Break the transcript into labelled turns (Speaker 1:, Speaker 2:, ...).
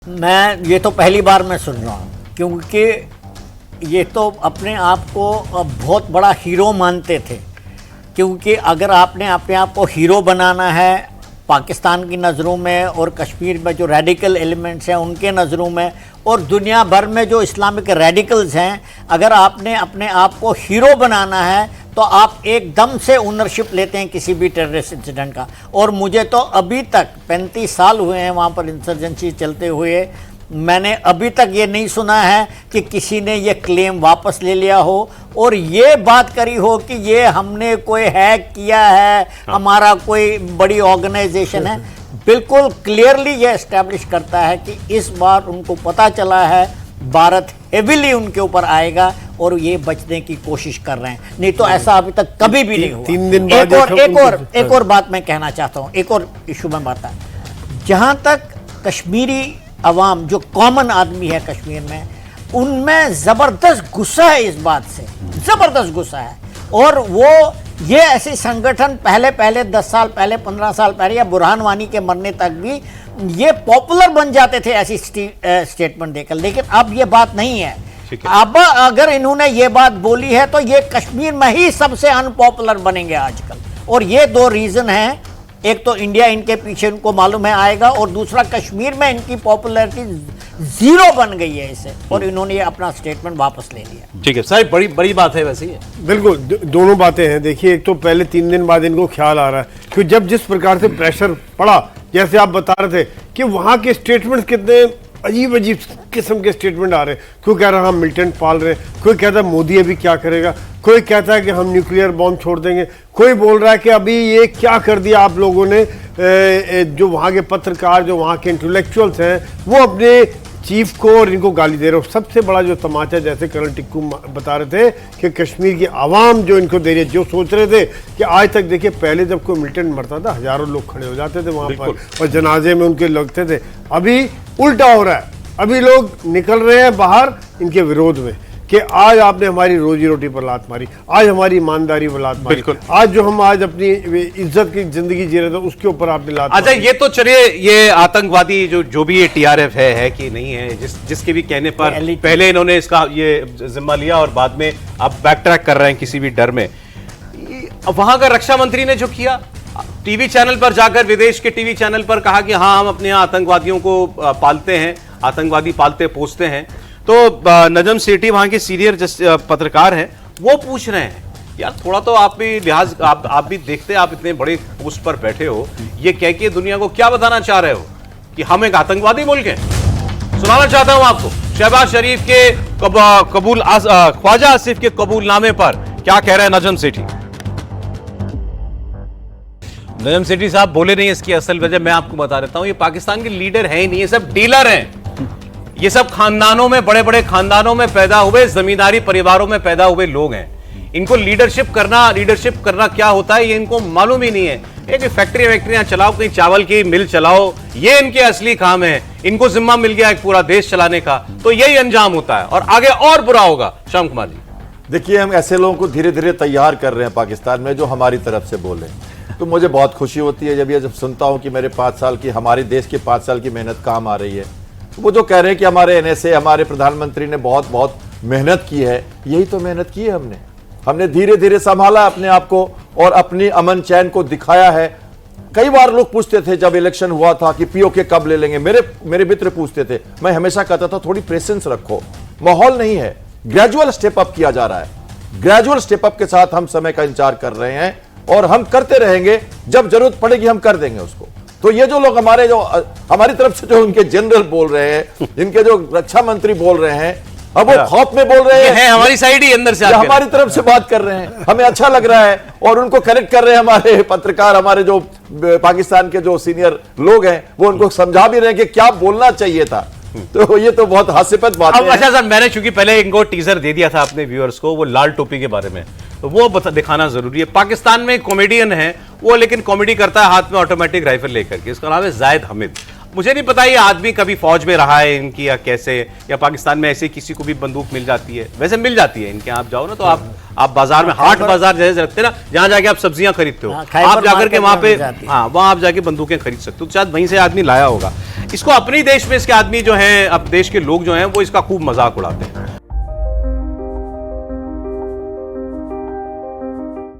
Speaker 1: मैं ये तो पहली बार मैं सुन रहा हूँ, क्योंकि ये तो अपने आप को बहुत बड़ा हीरो मानते थे। क्योंकि अगर आपने अपने आप को हीरो बनाना है पाकिस्तान की नज़रों में और कश्मीर में जो रेडिकल एलिमेंट्स हैं उनके नज़रों में और दुनिया भर में जो इस्लामिक रेडिकल्स हैं, अगर आपने अपने आप को हीरो बनाना है तो आप एकदम से ओनरशिप लेते हैं किसी भी टेररिस्ट इंसिडेंट का। और मुझे तो अभी तक 35 साल हुए हैं वहाँ पर इंसर्जेंसी चलते हुए, मैंने अभी तक ये नहीं सुना है कि किसी ने ये क्लेम वापस ले लिया हो और ये बात करी हो कि ये हमने कोई हैक किया है, हमारा कोई बड़ी ऑर्गेनाइजेशन है। बिल्कुल क्लियरली ये एस्टैब्लिश करता है कि इस बार उनको पता चला है भारत हेविली उनके ऊपर आएगा और ये बचने की कोशिश कर रहे हैं। नहीं तो ऐसा अभी तक कभी भी नहीं हुआ।
Speaker 2: 3 दिन बाद
Speaker 1: एक और बात मैं कहना चाहता हूँ, एक और इशू में बात है। जहाँ तक कश्मीरी अवाम जो कॉमन आदमी है कश्मीर में, उनमें ज़बरदस्त गुस्सा है, इस बात से ज़बरदस्त गुस्सा है। और वो ये ऐसे संगठन पहले 10 साल पहले 15 साल पहले या बुरहान वानी के मरने तक भी ये पॉपुलर बन जाते थे ऐसी स्टेटमेंट देकर, लेकिन अब ये बात नहीं है। अब अगर इन्होंने ये बात बोली है तो ये कश्मीर में ही सबसे अनपॉपुलर बनेंगे आजकल। और ये 2 रीज़न हैं, एक तो इंडिया इनके पीछे उनको मालूम है आएगा और दूसरा कश्मीर में इनकी पॉपुलैरिटी 0 बन गई है इससे, और इन्होंने ये अपना स्टेटमेंट वापस ले लिया।
Speaker 3: ठीक है साहब, बड़ी बात है वैसे ये।
Speaker 2: बिल्कुल दोनों बातें हैं। देखिए, एक तो पहले 3 दिन बाद इनको ख्याल आ रहा है कि जब जिस प्रकार से प्रेशर पड़ा, जैसे आप बता रहे थे कि वहाँ के स्टेटमेंट कितने अजीब अजीब किस्म के स्टेटमेंट आ रहे हैं। कोई कह रहा है हम मिलिटेंट पाल रहे हैं, कोई कहता है मोदी अभी क्या करेगा, कोई कहता है कि हम न्यूक्लियर बॉम्ब छोड़ देंगे, कोई बोल रहा है कि अभी ये क्या कर दिया आप लोगों ने। जो वहाँ के पत्रकार, जो वहाँ के इंटेलेक्चुअल्स हैं, वो अपने चीफ को और इनको गाली दे रहे हो। सबसे बड़ा जो तमाचा, जैसे कर्नल टिक्कू बता रहे थे कि कश्मीर की आवाम जो इनको दे रही है, जो सोच रहे थे कि आज तक देखिए पहले जब कोई मिलिटेंट मरता था हजारों लोग खड़े हो जाते थे वहाँ पर और जनाजे में उनके लगते थे। अभी उल्टा हो रहा है, अभी लोग निकल रहे हैं बाहर इनके विरोध में कि आज आपने हमारी रोजी रोटी पर लात मारी, आज हमारी ईमानदारी पर लात मारी, आज जो हम आज अपनी इज्जत की जिंदगी जी रहे थे उसके ऊपर आपने लात
Speaker 3: मारी। अच्छा, ये तो चलिए, ये आतंकवादी जो भी ये टीआरएफ है कि नहीं है, जिसके भी कहने पर पहले इन्होंने इसका ये जिम्मा लिया और बाद में अब बैक ट्रैक कर रहे हैं किसी भी डर में। वहां का रक्षा मंत्री ने जो किया, टीवी चैनल पर जाकर, विदेश के टीवी चैनल पर कहा कि हाँ हम अपने यहाँ आतंकवादियों को पालते हैं, आतंकवादी पालते पोसते हैं। तो नजम सेठी वहां के सीनियर पत्रकार हैं, वो पूछ रहे हैं यार थोड़ा तो आप भी लिहाज, आप भी देखते हैं, आप इतने बड़े पोस्ट पर बैठे हो, ये कह के दुनिया को क्या बताना चाह रहे हो कि हम एक आतंकवादी मुल्क हैं। सुनाना चाहता हूं आपको शहबाज शरीफ के ख्वाजा आसिफ के कबूलनामे पर क्या कह रहे हैं नजम सेठी। नजम सेठी साहब बोले नहीं, इसकी असल वजह मैं आपको बता देता हूं। ये पाकिस्तान के लीडर है ही नहीं, ये सब डीलर हैं। ये सब खानदानों में, बड़े बड़े खानदानों में पैदा हुए, जमींदारी परिवारों में पैदा हुए लोग हैं। इनको लीडरशिप करना क्या होता है ये इनको मालूम ही नहीं है। एक फैक्ट्रियां चलाओ, कहीं चावल की मिल चलाओ, ये इनके असली काम है। इनको जिम्मा मिल गया एक पूरा देश चलाने का, तो यही अंजाम होता है और आगे और बुरा होगा। श्याम कुमार जी,
Speaker 4: देखिए, हम ऐसे लोगों को धीरे धीरे तैयार कर रहे हैं पाकिस्तान में जो हमारी तरफ से बोले, तो मुझे बहुत खुशी होती है जब सुनता हूं कि मेरे 5 साल की, हमारे देश की 5 साल की मेहनत काम आ रही है। वो जो कह रहे हैं कि हमारे एनएसए, हमारे प्रधानमंत्री ने बहुत मेहनत की है, यही तो मेहनत की है हमने धीरे धीरे संभाला अपने आप को और अपनी अमन चैन को दिखाया है। कई बार लोग पूछते थे जब इलेक्शन हुआ था कि पीओके कब ले लेंगे, मेरे मित्र पूछते थे, मैं हमेशा कहता था थोड़ी पेशेंस रखो, माहौल नहीं है, ग्रेजुअल स्टेप अप किया जा रहा है। ग्रेजुअल स्टेप अप के साथ हम समय का इंतजार कर रहे हैं और हम करते रहेंगे, जब जरूरत पड़ेगी हम कर देंगे उसको। तो ये जो लोग हमारी तरफ से जो इनके जनरल बोल रहे हैं, इनके जो रक्षा मंत्री बोल रहे हैं, अब वो खौफ में बोल रहे हैं,
Speaker 3: हमारी साइड ही अंदर से
Speaker 4: हमारी तरफ से बात कर रहे हैं, हमें अच्छा लग रहा है और उनको करेक्ट कर रहे हैं हमारे पत्रकार, हमारे जो पाकिस्तान के जो सीनियर लोग हैं, वो उनको समझा भी रहे हैं कि क्या बोलना चाहिए था। तो ये तो बहुत हास्यास्पद बात है।
Speaker 3: अच्छा सर, मैंने चूंकि पहले इनको टीजर दे दिया था अपने व्यूअर्स को, वो लाल टोपी के बारे में, तो वो दिखाना जरूरी है। पाकिस्तान में कॉमेडियन है वो, लेकिन कॉमेडी करता है हाथ में ऑटोमेटिक राइफल लेकर के, इसका नाम है जायद हमीद। मुझे नहीं पता ये आदमी कभी फौज में रहा है इनकी या कैसे, या पाकिस्तान में ऐसे किसी को भी बंदूक मिल जाती है, वैसे मिल जाती है इनके। आप जाओ ना तो आप बाजार में, हाट बाजार जैसे रखते ना, जहां जाके आप सब्जियां खरीदते हो, आप जाकर के वहां पे, हाँ वहां आप जाके बंदूकें खरीद सकते हो। तो शायद वहीं से आदमी लाया होगा इसको। अपने देश में इसके आदमी जो हैं, अब देश के लोग जो हैं वो इसका खूब मजाक उड़ाते हैं।